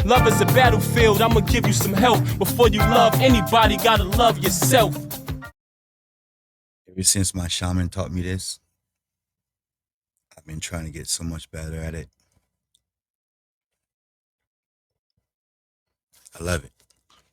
Love is a battlefield, I'ma give you some help. Before you love anybody, gotta love yourself. Ever since my shaman taught me this, I've been trying to get so much better at it. I love it.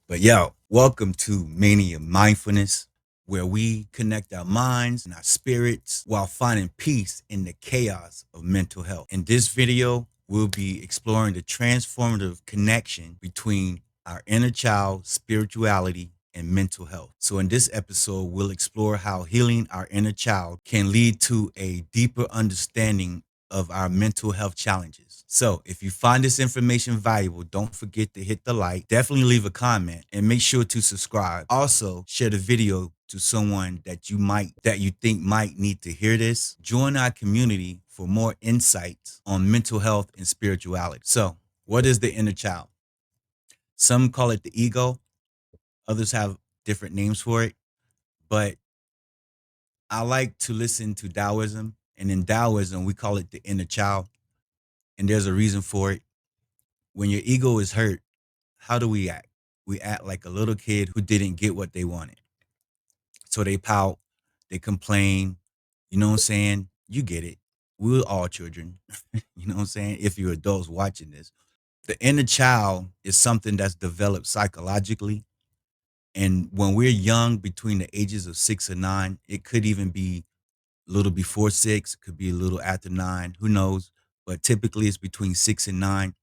But yo, welcome to Mania Mindfulness, where we connect our minds and our spirits while finding peace in the chaos of mental health. In this video, we'll be exploring the transformative connection between our inner child, spirituality, and mental health. So, in this episode, we'll explore how healing our inner child can lead to a deeper understanding of our mental health challenges. So, if you find this information valuable, don't forget to hit the like, definitely leave a comment, and make sure to subscribe. Also, share the video to someone that you think might need to hear this. Join our community for more insights on mental health and spirituality. So, what is the inner child? Some call it the ego, others have different names for it, but I like to listen to Taoism, and in Taoism, we call it the inner child, and there's a reason for it. When your ego is hurt, how do we act? We act like a little kid who didn't get what they wanted. So they pout, they complain. You know what I'm saying? You get it. We're all children. You know what I'm saying? If you're adults watching this, the inner child is something that's developed psychologically. And when we're young, between the ages of 6 and 9, it could even be a little before 6, could be a little after 9, who knows? But typically it's between 6 and 9.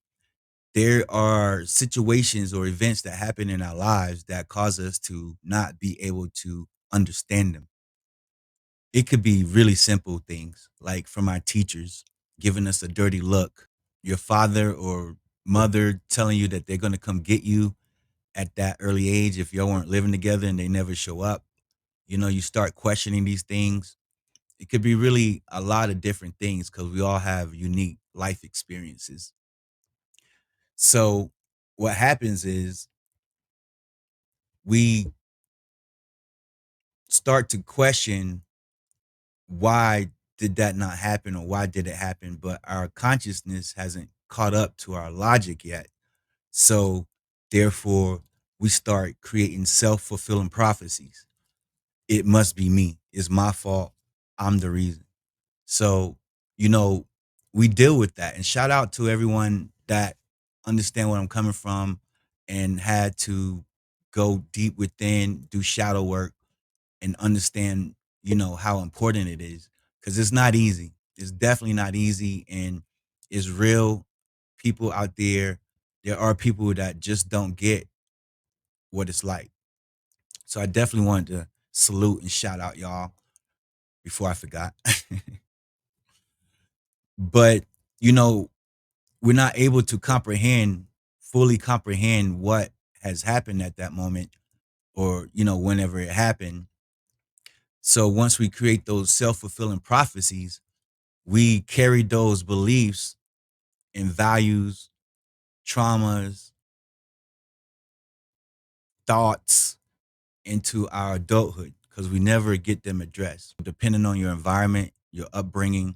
There are situations or events that happen in our lives that cause us to not be able to understand them. It could be really simple things, like from our teachers giving us a dirty look, your father or mother telling you that they're going to come get you at that early age if y'all weren't living together and they never show up. You start questioning these things. It could be really a lot of different things because we all have unique life experiences. So, what happens is we start to question, why did that not happen, or why did it happen? But our consciousness hasn't caught up to our logic yet. So therefore, we start creating self-fulfilling prophecies. It must be me. It's my fault. I'm the reason. So, you know, we deal with that. And shout out to everyone that understand where I'm coming from and had to go deep within, do shadow work, and understand, how important it is. Because it's not easy. It's definitely not easy. And it's real people out there. There are people that just don't get what it's like. So I definitely wanted to salute and shout out y'all before I forgot. But, you know, we're not able to fully comprehend what has happened at that moment, or, whenever it happened. So once we create those self-fulfilling prophecies, we carry those beliefs and values, traumas, thoughts into our adulthood because we never get them addressed. Depending on your environment, your upbringing,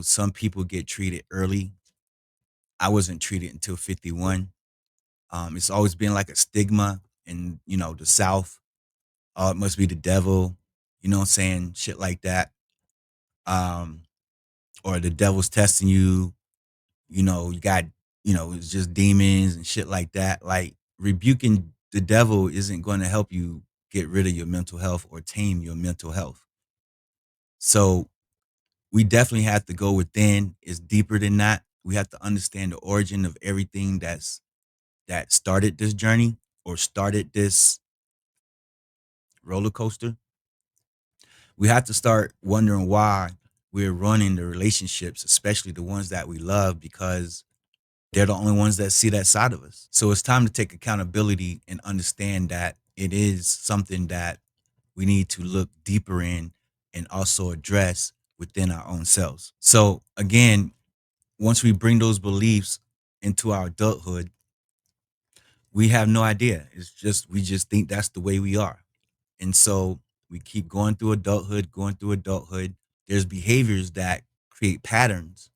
some people get treated early. I wasn't treated until 51. It's always been like a stigma in, the South. Oh, it must be the devil, you know what I'm saying? Shit like that. Um, or the devil's testing you, you got, it's just demons and shit like that. Like, rebuking the devil isn't going to help you get rid of your mental health or tame your mental health. So we definitely have to go within. It's deeper than that. We have to understand the origin of everything that started this journey or started this roller coaster. We have to start wondering why we're running the relationships, especially the ones that we love, because they're the only ones that see that side of us. So it's time to take accountability and understand that it is something that we need to look deeper in and also address within our own selves. So again, once we bring those beliefs into our adulthood, we have no idea. We just think that's the way we are. And so we keep going through adulthood, going through adulthood. There's behaviors that create patterns,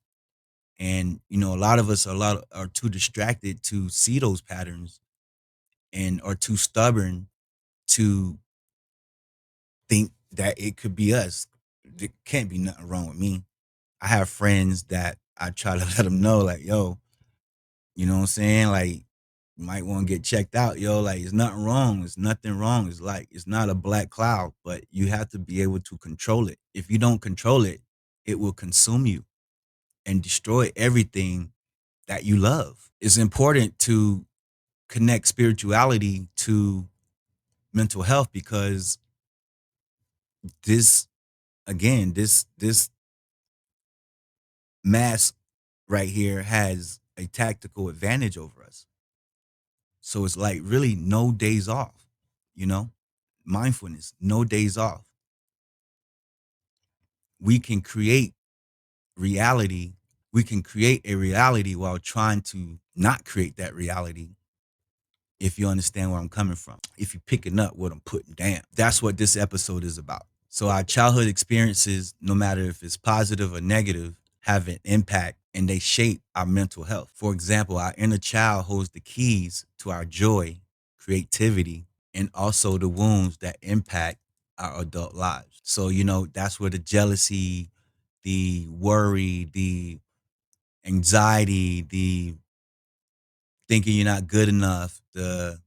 And a lot of us are too distracted to see those patterns and are too stubborn to think that it could be us. There can't be nothing wrong with me. I have friends that I try to let them know, like, yo, you know what I'm saying? Like, you might want to get checked out, yo. Like, it's nothing wrong. It's nothing wrong. It's like, it's not a black cloud, but you have to be able to control it. If you don't control it, it will consume you and destroy everything that you love. It's important to connect spirituality to mental health because this, again, this mask right here has a tactical advantage over us. So it's like really no days off, you know? Mindfulness, no days off. We can create reality. We can create a reality while trying to not create that reality, if you understand where I'm coming from. If you're picking up what I'm putting down. That's what this episode is about. So our childhood experiences, no matter if it's positive or negative, have an impact and they shape our mental health. For example, our inner child holds the keys to our joy, creativity, and also the wounds that impact our adult lives. So, that's where the jealousy, the worry, the anxiety, the thinking you're not good enough, the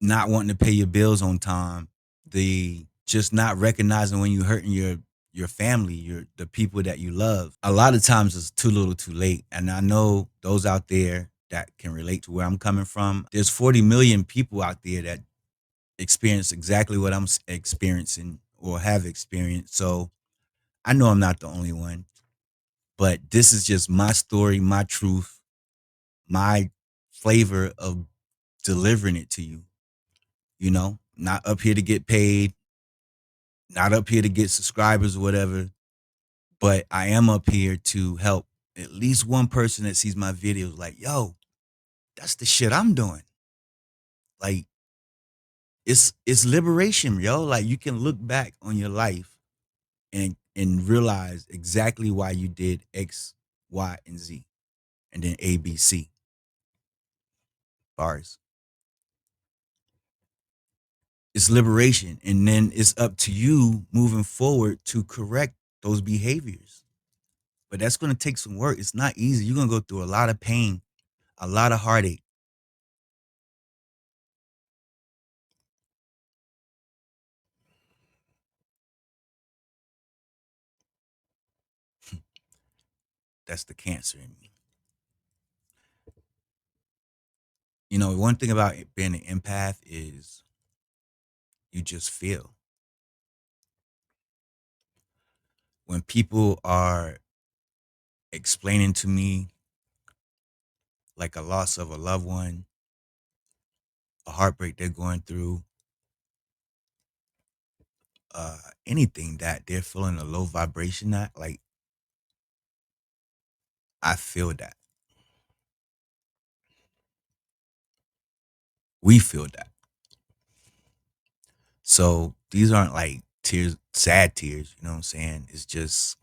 not wanting to pay your bills on time, the just not recognizing when you're hurting your family, the people that you love. A lot of times it's too little, too late. And I know those out there that can relate to where I'm coming from. There's 40 million people out there that experience exactly what I'm experiencing or have experienced. So I know I'm not the only one, but this is just my story, my truth, my flavor of delivering it to you. Not up here to get paid, not up here to get subscribers or whatever, but I am up here to help at least one person that sees my videos like, yo, that's the shit I'm doing. Like, it's liberation, yo. Like, you can look back on your life and realize exactly why you did X, Y, and Z, and then A, B, C bars. It's liberation, and then it's up to you moving forward to correct those behaviors. But that's going to take some work. It's not easy. You're going to go through a lot of pain, a lot of heartache. That's the cancer in me. One thing about being an empath is you just feel. When people are explaining to me like a loss of a loved one, a heartbreak they're going through, anything that they're feeling a low vibration at, like, I feel that. We feel that. So these aren't like tears, sad tears, you know what I'm saying? It's just,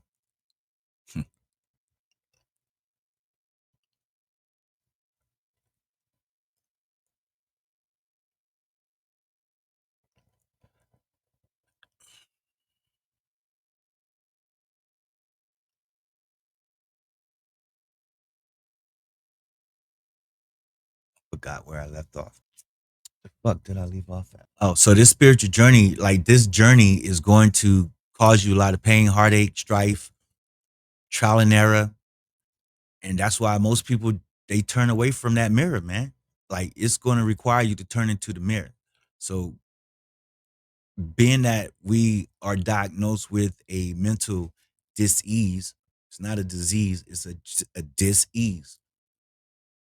forgot where I left off. The fuck did I leave off at? Oh, so this spiritual journey, like this journey is going to cause you a lot of pain, heartache, strife, trial and error. And that's why most people, they turn away from that mirror, man. Like, it's going to require you to turn into the mirror. So being that we are diagnosed with a mental dis-ease, it's not a disease, it's a dis-ease.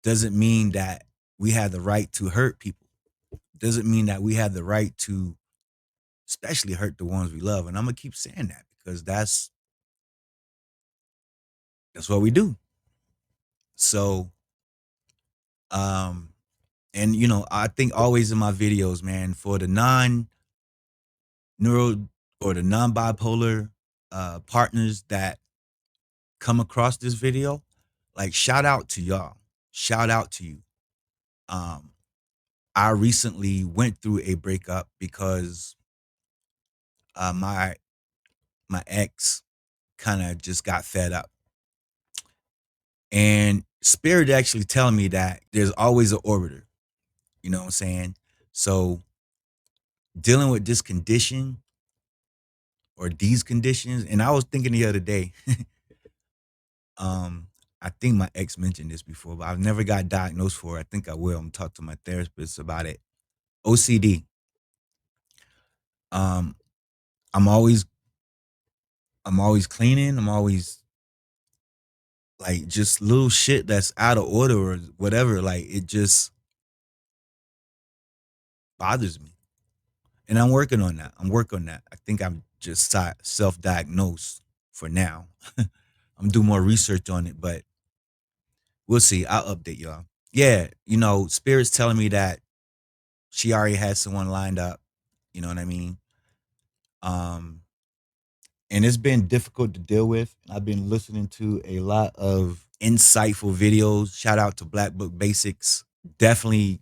Doesn't mean that we have the right to hurt people. Doesn't mean that we have the right to especially hurt the ones we love. And I'm gonna keep saying that because that's what we do. So um and I think always in my videos, man, for the neuro or the non-bipolar partners that come across this video, like shout out to y'all. Shout out to you. Um, I recently went through a breakup because my ex kind of just got fed up. And spirit actually telling me that there's always an orbiter. You know what I'm saying? So dealing with this condition or these conditions, and I was thinking the other day, um, I think my ex mentioned this before, but I've never got diagnosed for it. I think I will. I'm talk to my therapist about it. OCD. Um, I'm always I'm always cleaning. I'm always like just little shit that's out of order or whatever. Like it just bothers me. And I'm working on that. I'm working on that. I think I'm just self-diagnosed for now. I'm doing more research on it, but we'll see. I'll update y'all. Yeah, Spirit's telling me that she already has someone lined up. You know what I mean? Um, and it's been difficult to deal with. I've been listening to a lot of insightful videos. Shout out to Black Book Basics. Definitely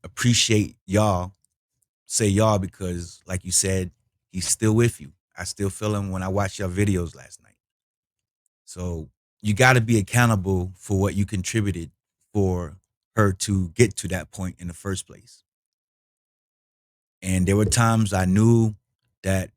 appreciate y'all. Say y'all because, like you said, he's still with you. I still feel him when I watched your videos last night. So you got to be accountable for what you contributed for her to get to that point in the first place. And there were times I knew that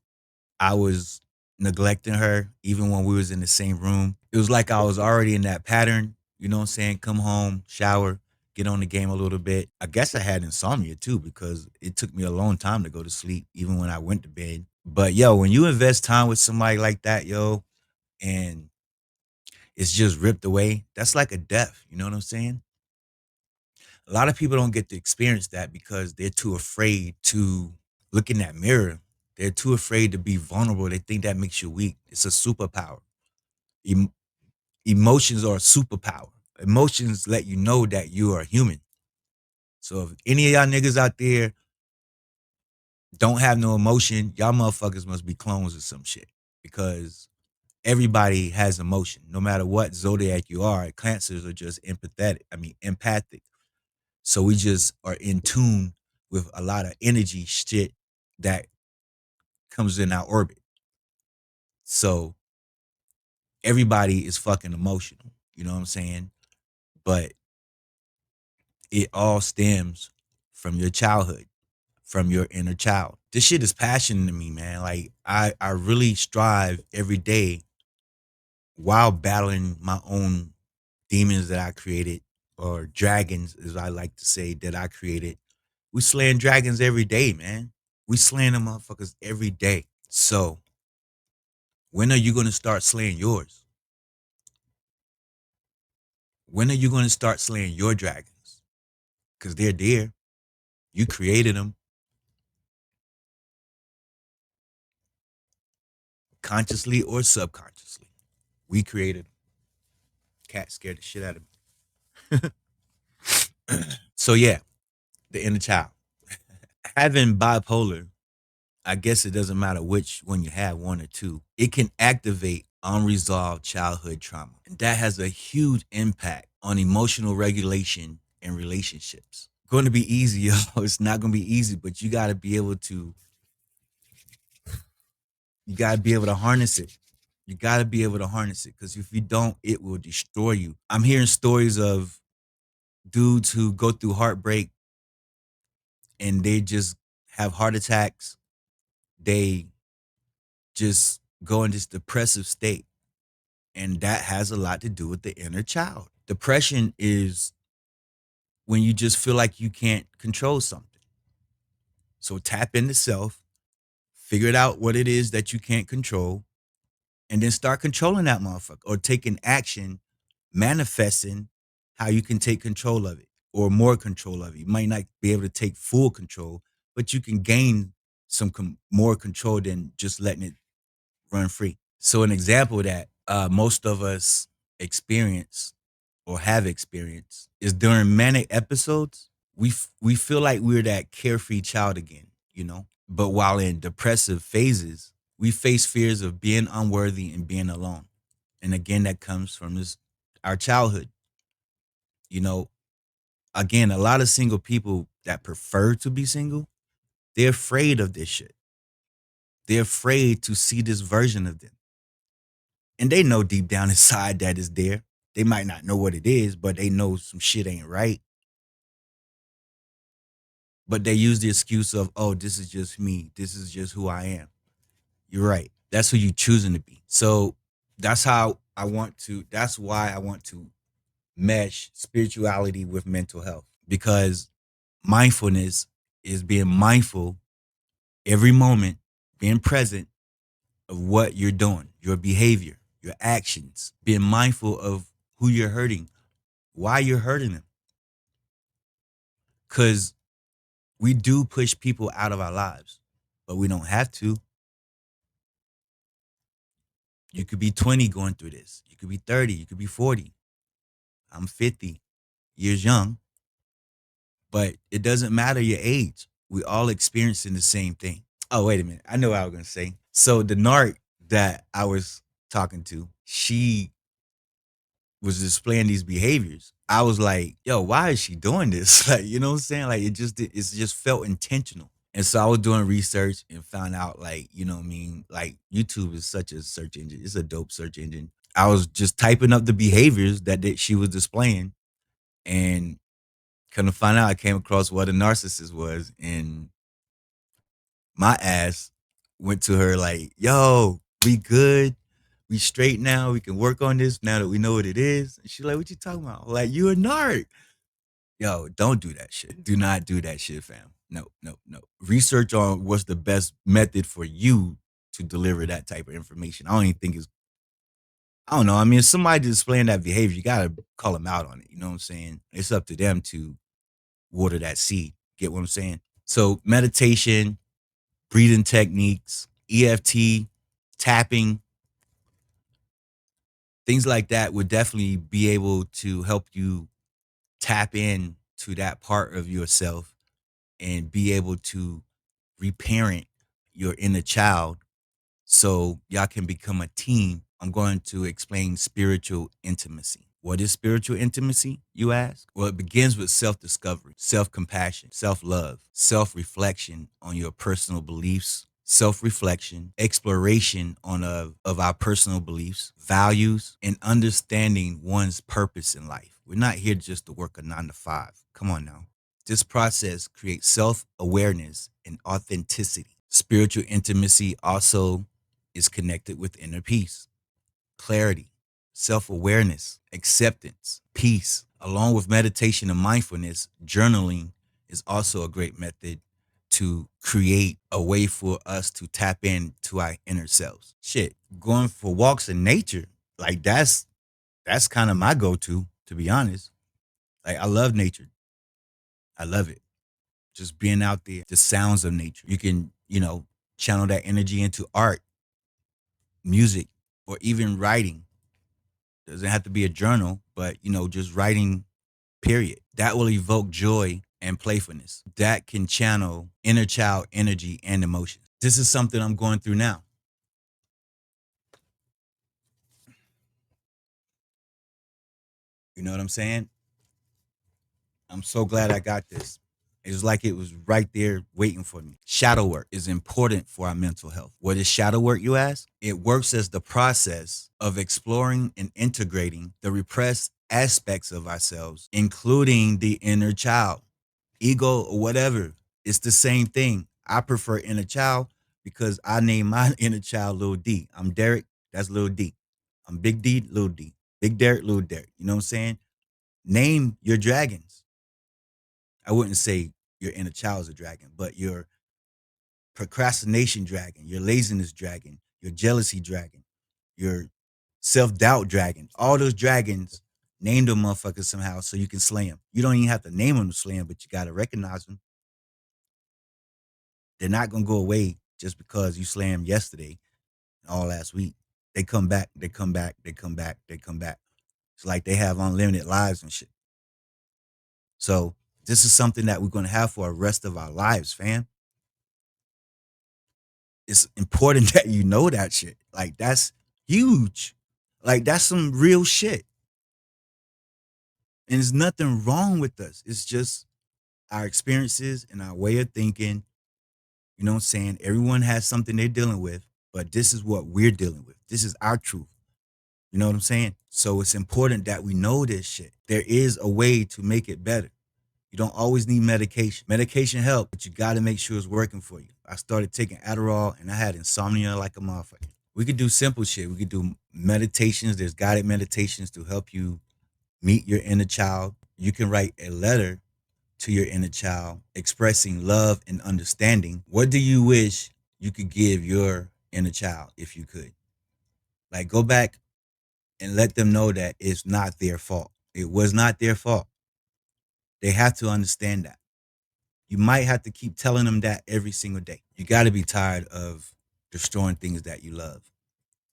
I was neglecting her even when we was in the same room. It was like I was already in that pattern, you know what I'm saying? Come home, shower, get on the game a little bit. I guess I had insomnia too because it took me a long time to go to sleep even when I went to bed. But yo, when you invest time with somebody like that, yo, and it's just ripped away, that's like a death, you know what I'm saying? A lot of people don't get to experience that because they're too afraid to look in that mirror. They're too afraid to be vulnerable. They think that makes you weak. It's a superpower. Em- Emotions are a superpower. Emotions let you know that you are human. So if any of y'all niggas out there don't have no emotion, y'all motherfuckers must be clones or some shit. Because everybody has emotion, no matter what zodiac you are. Cancers are just empathic. So we just are in tune with a lot of energy shit that comes in our orbit. So everybody is fucking emotional. You know what I'm saying? But it all stems from your childhood, from your inner child. This shit is passion to me, man. Like I really strive every day while battling my own demons that I created, or dragons, as I like to say, that I created. We slaying dragons every day, man. We slaying them motherfuckers every day. So when are you gonna start slaying yours? When are you gonna start slaying your dragons? Because they're there. You created them consciously or subconsciously. We created them. Cat scared the shit out of me. So yeah, the inner child. Having bipolar, I guess it doesn't matter which one you have, one or two. It can activate unresolved childhood trauma. And that has a huge impact on emotional regulation and relationships. Going to be easy, yo. It's not going to be easy, but you got to be able to harness it. You got to be able to harness it because if you don't, it will destroy you. I'm hearing stories of dudes who go through heartbreak and they just have heart attacks. They just go in this depressive state. And that has a lot to do with the inner child. Depression is when you just feel like you can't control something. So tap into self, figure it out what it is that you can't control, and then start controlling that motherfucker or taking action, manifesting how you can take control of it or more control of it. You might not be able to take full control, but you can gain some more control than just letting it run free. So an example that most of us experience or have experienced is during manic episodes, we feel like we're that carefree child again, you know? But while in depressive phases, we face fears of being unworthy and being alone. And again, that comes from this our childhood. You know, again, a lot of single people that prefer to be single, they're afraid of this shit. They're afraid to see this version of them. And they know deep down inside that it's there. They might not know what it is, but they know some shit ain't right. But they use the excuse of, oh, this is just me. This is just who I am. You're right. That's who you choosing to be. So that's why I want to mesh spirituality with mental health because mindfulness is being mindful every moment, being present of what you're doing, your behavior, your actions, being mindful of who you're hurting, why you're hurting them. Because we do push people out of our lives, but we don't have to. You could be 20 going through this. You could be 30. You could be 40. I'm 50 years young, but it doesn't matter your age. We all experiencing the same thing. Oh, wait a minute. I know what I was going to say. So the narc that I was talking to, she was displaying these behaviors. I was like, yo, why is she doing this? Like, you know what I'm saying? Like it's just felt intentional. And so I was doing research and found out like, you know what I mean? Like YouTube is such a search engine. It's a dope search engine. I was just typing up the behaviors that she was displaying and kind of find out I came across what a narcissist was. And my ass went to her like, yo, we good. We straight now. We can work on this now that we know what it is. And she's like, what you talking about? I'm like, you a narc. Yo, don't do that shit. Do not do that shit, fam. No, no, no. Research on what's the best method for you to deliver that type of information. I don't even think it's, I don't know. I mean, if somebody displaying that behavior, you got to call them out on it. You know what I'm saying? It's up to them to water that seed. Get what I'm saying? So, meditation, breathing techniques, EFT, tapping, things like that would definitely be able to help you tap in to that part of yourself and be able to reparent your inner child so y'all can become a team. I'm going to explain spiritual intimacy. What is spiritual intimacy, you ask? Well, it begins with self discovery, self compassion, self love, self reflection on your personal beliefs, self reflection, exploration of our personal beliefs, values, and understanding one's purpose in life. We're not here just to work a 9 to 5. Come on now. This process creates self awareness and authenticity. Spiritual intimacy also is connected with inner peace, clarity, self awareness, acceptance, peace. Along with meditation and mindfulness, journaling is also a great method to create a way for us to tap into our inner selves. Shit, going for walks in nature, like that's kind of my go-to, to be honest. Like I love nature. I love it. Just being out there, the sounds of nature. You can, channel that energy into art, music, or even writing. Doesn't have to be a journal, but just writing, period. That will evoke joy and playfulness. That can channel inner child energy and emotions. This is something I'm going through now. You know what I'm saying? I'm so glad I got this. It was like it was right there waiting for me. Shadow work is important for our mental health. What is shadow work, you ask? It works as the process of exploring and integrating the repressed aspects of ourselves, including the inner child, ego, or whatever. It's the same thing. I prefer inner child because I name my inner child Lil D. I'm Derek, that's Lil D. I'm Big D, Lil D. Big Derek, Lil Derek. You know what I'm saying? Name your dragons. I wouldn't say your inner child is a dragon, but your procrastination dragon, your laziness dragon, your jealousy dragon, your self doubt dragon, all those dragons, name them motherfuckers somehow so you can slay them. You don't even have to name them to slay them, but you got to recognize them. They're not going to go away just because you slay them yesterday and all last week. They come back, they come back, they come back, they come back. It's like they have unlimited lives and shit. So this is something that we're going to have for the rest of our lives, fam. It's important that you know that shit. Like that's huge. Like that's some real shit. And there's nothing wrong with us. It's just our experiences and our way of thinking. You know what I'm saying? Everyone has something they're dealing with, but this is what we're dealing with. This is our truth. You know what I'm saying? So it's important that we know this shit. There is a way to make it better. You don't always need medication. Medication help, but you got to make sure it's working for you. I started taking Adderall and I had insomnia like a motherfucker. We could do simple shit. We could do meditations. There's guided meditations to help you meet your inner child. You can write a letter to your inner child expressing love and understanding. What do you wish you could give your inner child if you could? Like go back and let them know that it's not their fault. It was not their fault. They have to understand that. You might have to keep telling them that every single day. You got to be tired of destroying things that you love.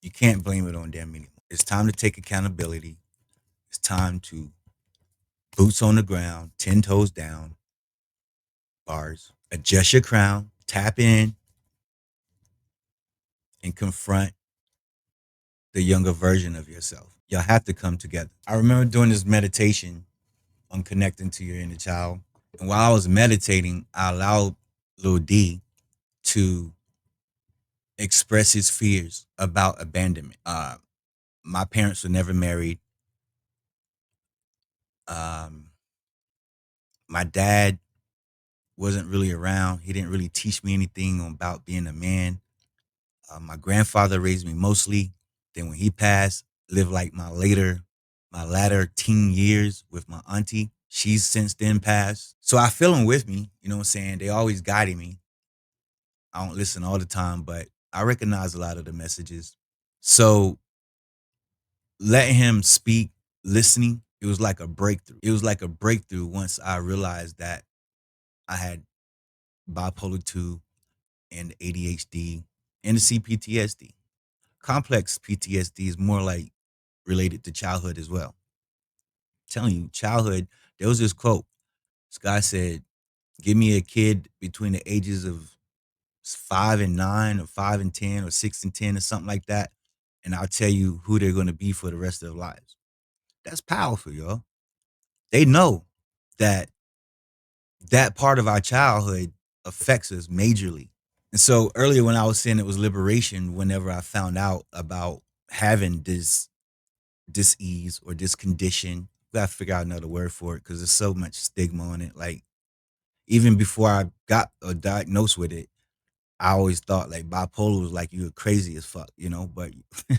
You can't blame it on them anymore. It's time to take accountability. It's time to boots on the ground, 10 toes down, bars, adjust your crown, tap in, and confront the younger version of yourself. Y'all have to come together. I remember doing this meditation on connecting to your inner child. And while I was meditating, I allowed little D to express his fears about abandonment. My parents were never married. Um, my dad wasn't really around. He didn't really teach me anything about being a man. My grandfather raised me mostly. Then when he passed, lived like my latter teen years with my auntie. She's since then passed. So I feel them with me. You know what I'm saying? They always guided me. I don't listen all the time, but I recognize a lot of the messages. So letting him speak, listening, it was like a breakthrough. It was like a breakthrough once I realized that I had bipolar 2 and ADHD and the CPTSD. Complex PTSD is more like related to childhood as well. Telling you, childhood, there was this quote. This guy said, give me a kid between the ages of 5 and 9 or 5 and 10 or 6 and 10 or something like that. And I'll tell you who they're going to be for the rest of their lives. That's powerful, y'all. They know that that part of our childhood affects us majorly. And so earlier when I was saying it was liberation, whenever I found out about having this dis-ease or this condition, we gotta figure out another word for it because there's so much stigma on it. Like even before I got diagnosed with it, I always thought like bipolar was like you were crazy as fuck, you know, but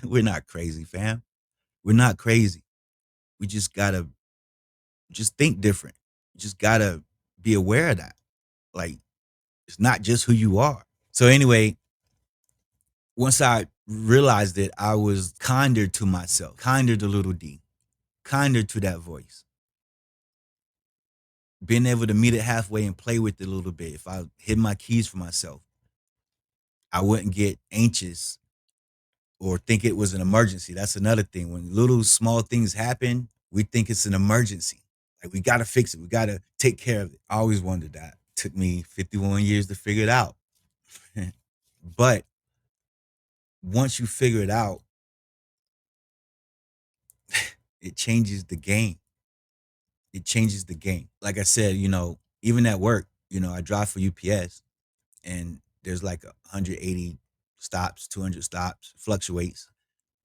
we're not crazy, fam. We're not crazy. We just gotta just think different. You just gotta be aware of that. Like it's not just who you are. So anyway, once I realized it, I was kinder to myself, kinder to little D, kinder to that voice. Being able to meet it halfway and play with it a little bit. If I hid my keys for myself, I wouldn't get anxious or think it was an emergency. That's another thing. When little small things happen, we think it's an emergency. Like we gotta fix it. We gotta take care of it. I always wondered that. Took me 51 years to figure it out. But once you figure it out, it changes the game. It changes the game. Like I said, even at work, I drive for UPS and there's like 180 stops, 200 stops, fluctuates,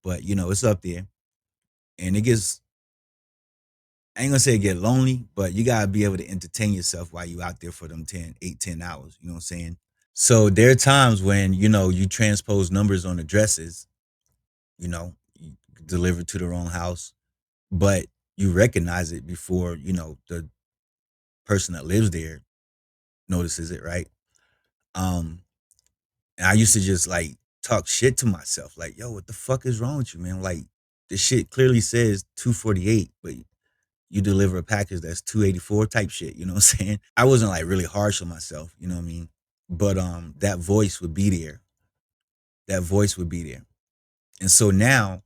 but it's up there. And it gets, I ain't gonna say it get lonely, but you gotta be able to entertain yourself while you out there for them 10 8 10 hours. You know what I'm saying? So there are times when, you transpose numbers on addresses, you deliver to the wrong house, but you recognize it before, the person that lives there notices it, right? Um, and I used to just like talk shit to myself, like, yo, what the fuck is wrong with you, man? Like, this shit clearly says 248, but you deliver a package that's 284 type shit, you know what I'm saying? I wasn't like really harsh on myself, you know what I mean? But that voice would be there. That voice would be there. And so now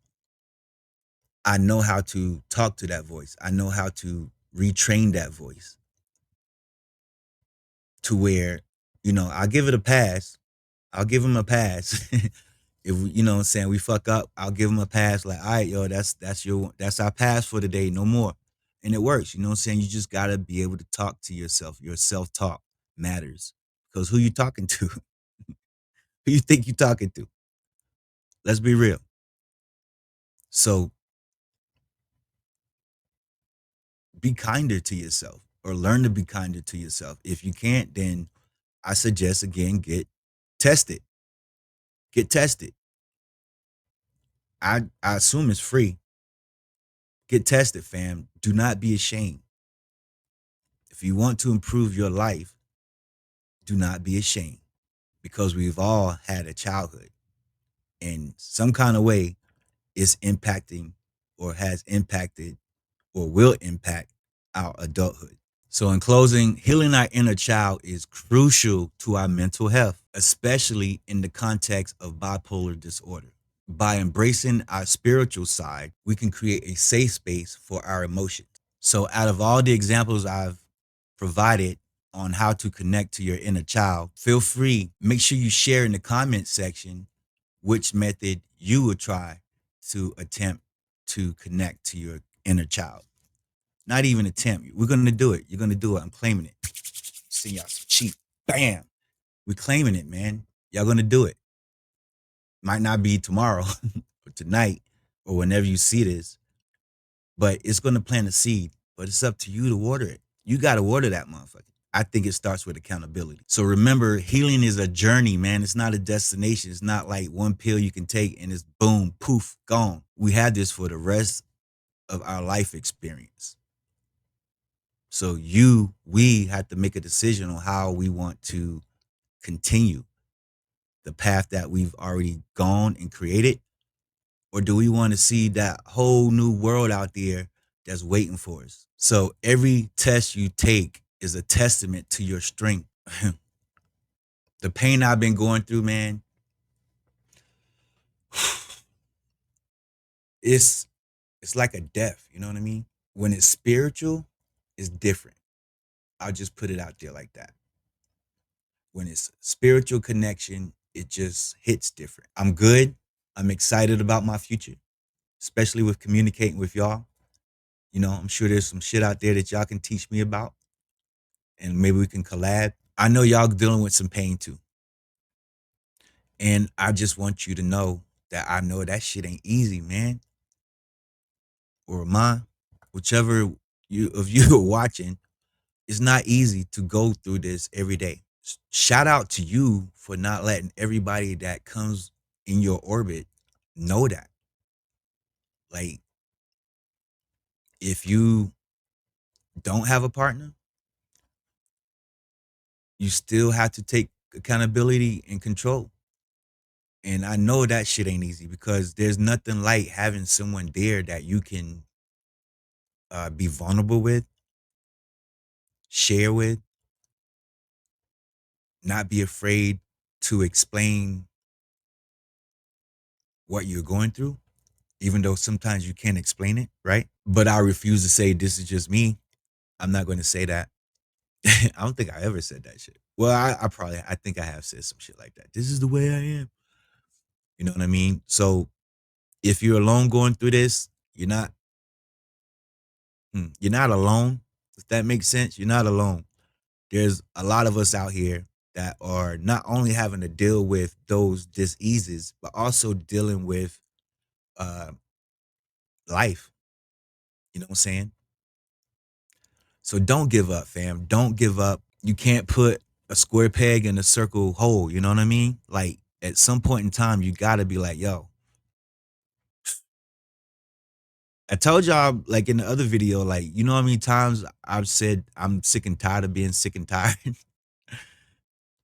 I know how to talk to that voice. I know how to retrain that voice to where, I'll give it a pass. I'll give him a pass. If we, you know what I'm saying, we fuck up, I'll give them a pass. Like, all right, yo, that's our pass for the day, no more. And it works. You know what I'm saying? You just gotta be able to talk to yourself. Your self talk matters because who you talking to? Who you think you talking to? Let's be real. So be kinder to yourself or learn to be kinder to yourself. If you can't, then I suggest again tested. Get tested. I assume it's free. Get tested, fam. Do not be ashamed. If you want to improve your life, do not be ashamed because we've all had a childhood and some kind of way it's impacting or has impacted or will impact our adulthood. So, in closing, healing our inner child is crucial to our mental health, especially in the context of bipolar disorder. By embracing our spiritual side, we can create a safe space for our emotions. So, out of all the examples I've provided on how to connect to your inner child, feel free, make sure you share in the comment section which method you would try to attempt to connect to your inner child. Not even attempt. We're going to do it. You're going to do it. I'm claiming it. Send y'all some cheap. Bam. We're claiming it, man. Y'all going to do it. Might not be tomorrow or tonight or whenever you see this, but it's going to plant a seed. But it's up to you to water it. You got to water that motherfucker. I think it starts with accountability. So remember, healing is a journey, man. It's not a destination. It's not like one pill you can take and it's boom, poof, gone. We have this for the rest of our life experience. So we have to make a decision on how we want to continue the path that we've already gone and created, or do we want to see that whole new world out there that's waiting for us? So every test you take is a testament to your strength. The pain I've been going through, man, it's it's like a death, you know what I mean? When it's spiritual, it's different. I'll just put it out there like that. When it's spiritual connection, it just hits different. I'm good. I'm excited about my future, especially with communicating with y'all. You know, I'm sure there's some shit out there that y'all can teach me about and maybe we can collab. I know y'all dealing with some pain too. And I just want you to know that I know that shit ain't easy, man. Or mine, whichever you of you are watching, it's not easy to go through this every day. Shout out to you for not letting everybody that comes in your orbit know that. Like, if you don't have a partner, you still have to take accountability and control. And I know that shit ain't easy because there's nothing like having someone there that you can be vulnerable with, share with, not be afraid to explain what you're going through, even though sometimes you can't explain it, right? But I refuse to say this is just me. I'm not going to say that. I don't think I ever said that shit. Well, I think I have said some shit like that. This is the way I am. You know what I mean? So if you're alone going through this, you're not alone. If that makes sense, you're not alone. There's a lot of us out here that are not only having to deal with those diseases, but also dealing with uh, life. You know what I'm saying? So don't give up, fam. Don't give up. You can't put a square peg in a circle hole. You know what I mean? Like at some point in time, you gotta be like, yo, I told y'all like in the other video, like, you know how many times I've said I'm sick and tired of being sick and tired?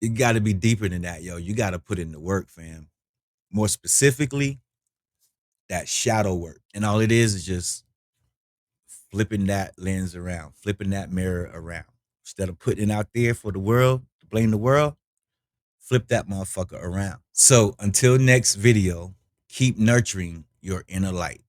It gotta be deeper than that, yo. You gotta put in the work, fam. More specifically, that shadow work. And all it is just flipping that lens around, flipping that mirror around. Instead of putting it out there for the world, to blame the world, flip that motherfucker around. So until next video, keep nurturing your inner light.